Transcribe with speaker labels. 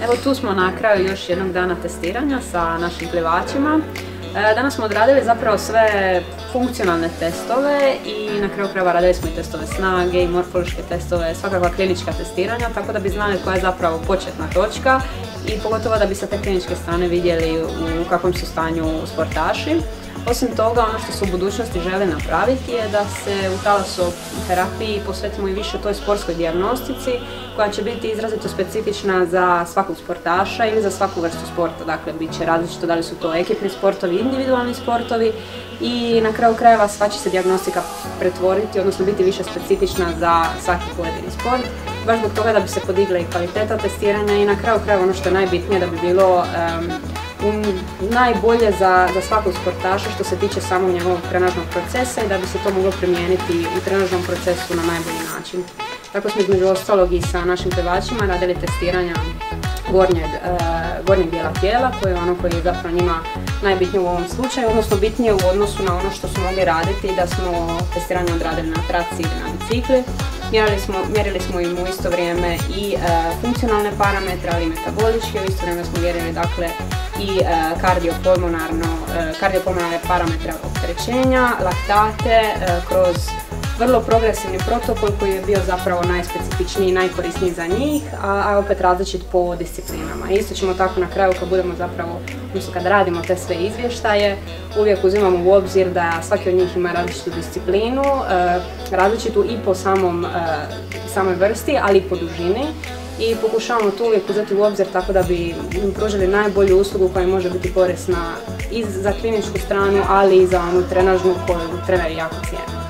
Speaker 1: Evo tu smo na kraju još jednog dana testiranja sa našim plivačima. Danas smo odradili zapravo sve funkcionalne testove i na kraju krajeva radili smo i testove snage i morfološke testove, svakakva klinička testiranja, tako da bi znali koja je zapravo početna točka i pogotovo da bi sa te kliničke strane vidjeli u kakvom su stanju sportaši. Osim toga, ono što se u budućnosti želi napraviti je da se u talasoterapiji posvetimo i više toj sportskoj dijagnostici koja će biti izrazito specifična za svakog sportaša ili za svaku vrstu sporta. Dakle, bit će različito da li su to ekipni sportovi, individualni sportovi i na kraju krajeva sva će se dijagnostika pretvoriti, odnosno biti više specifična za svaki pojedini sport. Baš zbog toga da bi se podigla i kvaliteta testiranja i na kraju krajeva ono što je najbitnije da bi bilo najbolje za svakog sportaša što se tiče samog njegovog trenažnog procesa i da bi se to moglo primijeniti u trenažnom procesu na najbolji način. Tako smo između ostalog i sa našim plivačima radili testiranja gornjeg dijela tijela, koje je ono koje je zapravo njima najbitnije u ovom slučaju, odnosno bitnije u odnosu na ono što su mogli raditi da smo testiranje odradili na traci ili na bicikli. Mjerili smo im u isto vrijeme i funkcionalne parametre, ali i metaboličke, u isto vrijeme smo mjerili dakle i kardiopulmonarne parametre opterećenja, laktate, kroz vrlo progresivni protokol koji je bio zapravo najspecifičniji i najkorisniji za njih, a opet različit po disciplinama. Isto ćemo tako na kraju kad budemo zapravo, odnosno kad radimo te sve izvještaje, uvijek uzimamo u obzir da svaki od njih ima različitu disciplinu, različitu i po samoj vrsti, ali i po dužini. I pokušavamo to uvijek uzeti u obzir tako da bi im pružili najbolju uslugu koja može biti korisna i za kliničku stranu, ali i za onu trenažnu koju treneri jako cijene.